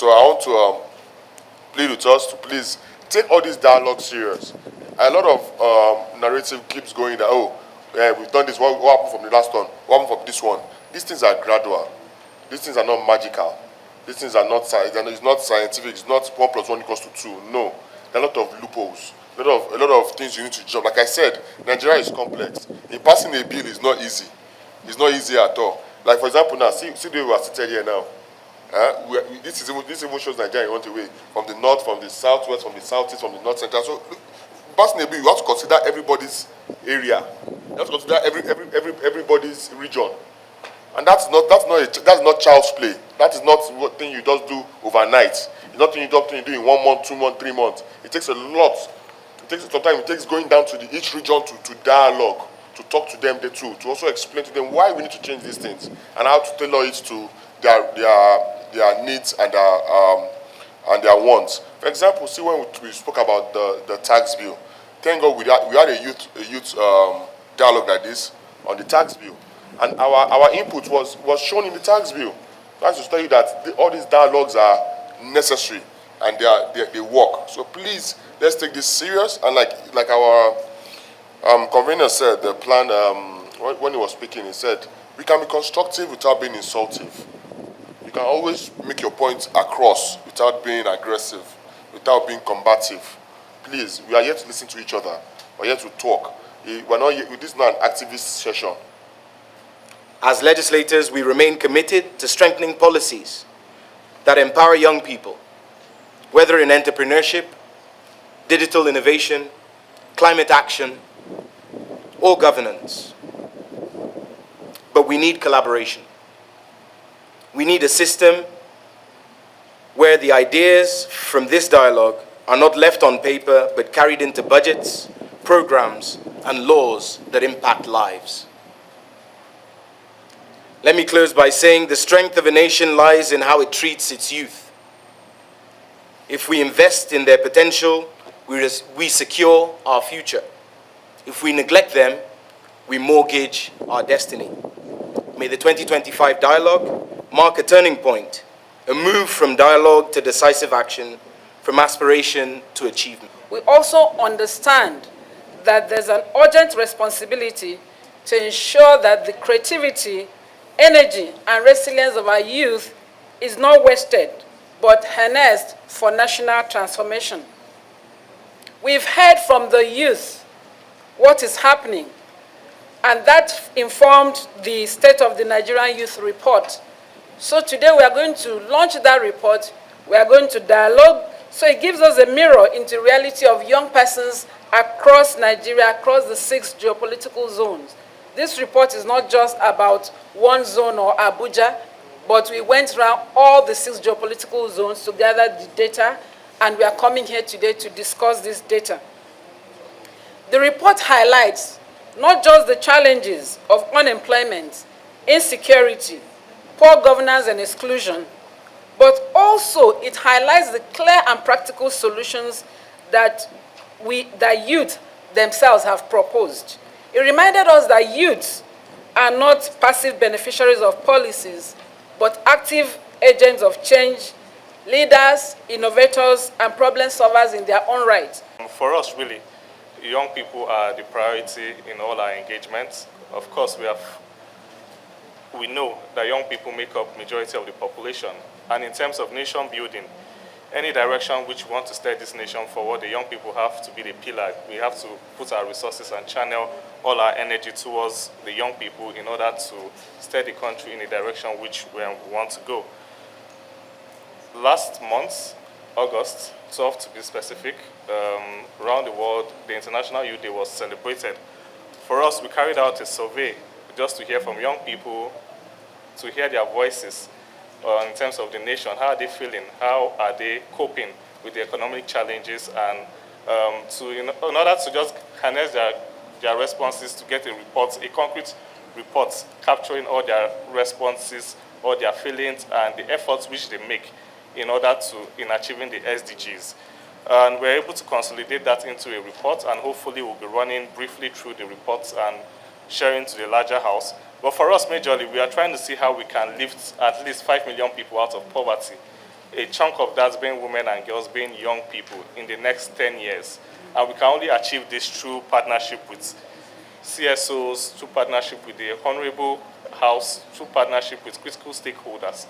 So I want to plead with us to please take all these dialogue serious. A lot of narrative keeps going that, oh, we've done this, what happened from the last one, what happened from this one. These things are gradual. These things are not magical. These things are not, it's not scientific, it's not 1 + 1 = 2. No. There are a lot of loopholes, a lot of things you need to jump. Like I said, Nigeria is complex. In passing a bill is not easy. It's not easy at all. Like for example now, see the way we are seated here now. This even shows Nigeria in one way. From the north, from the southwest, from the southeast, from the north central. So passing a bill, you have to consider everybody's area. You have to consider everybody's region. And that's not child's play. That is not what thing you just do overnight. It's not thing you do in 1 month, 2 months, 3 months. It takes a lot. Sometimes it takes going down to each region to dialogue, to talk to them too, to also explain to them why we need to change these things and how to tailor it to their needs and their wants. For example, see when we spoke about the tax bill. Thank God we had a youth dialogue like this on the tax bill. And our input was shown in the tax bill. That's to tell you that all these dialogues are necessary and they work. So please, let's take this serious. And like our convener said, the plan, when he was speaking, he said, we can be constructive without being insultive. You can always make your point across without being aggressive, without being combative. Please, we are here to listen to each other. We're here to talk. We're not here, this is not an activist session. As legislators, we remain committed to strengthening policies that empower young people, whether in entrepreneurship, digital innovation, climate action, or governance. But we need collaboration. We need a system where the ideas from this dialogue are not left on paper, but carried into budgets, programs, and laws that impact lives. Let me close by saying the strength of a nation lies in how it treats its youth. If we invest in their potential, we secure our future. If we neglect them, we mortgage our destiny. May the 2025 dialogue mark a turning point, a move from dialogue to decisive action, from aspiration to achievement. We also understand that there's an urgent responsibility to ensure that the creativity, energy, and resilience of our youth is not wasted, but harnessed for national transformation. We've heard from the youth what is happening, and that informed the State of the Nigerian Youth Report. So today we are going to launch that report. We are going to dialogue, so it gives us a mirror into the reality of young persons across Nigeria, across the 6 geopolitical zones. This report is not just about one zone or Abuja, but we went around all the 6 geopolitical zones to gather the data, and we are coming here today to discuss this data. The report highlights not just the challenges of unemployment, insecurity, poor governance and exclusion, but also it highlights the clear and practical solutions that youth themselves have proposed. It reminded us that youth are not passive beneficiaries of policies, but active agents of change, leaders, innovators, and problem solvers in their own right. For us, really, young people are the priority in all our engagements. Of course, we know that young people make up majority of the population. And in terms of nation building, any direction which we want to steer this nation forward, the young people have to be the pillar. We have to put our resources and channel all our energy towards the young people in order to steer the country in the direction which we want to go. Last month, August 12th to be specific, around the world, the International Youth Day was celebrated. For us, we carried out a survey just to hear from young people, to hear their voices in terms of the nation. How are they feeling? How are they coping with the economic challenges? And in order to just harness their responses to get a report, a concrete report capturing all their responses, all their feelings, and the efforts which they make in achieving the SDGs. And we're able to consolidate that into a report, and hopefully we'll be running briefly through the reports and sharing to the larger house. But for us, majorly, we are trying to see how we can lift at least 5 million people out of poverty a chunk of that being women and girls, being young people in the next 10 years. And we can only achieve this through partnership with CSOs, through partnership with the Honorable House, through partnership with critical stakeholders.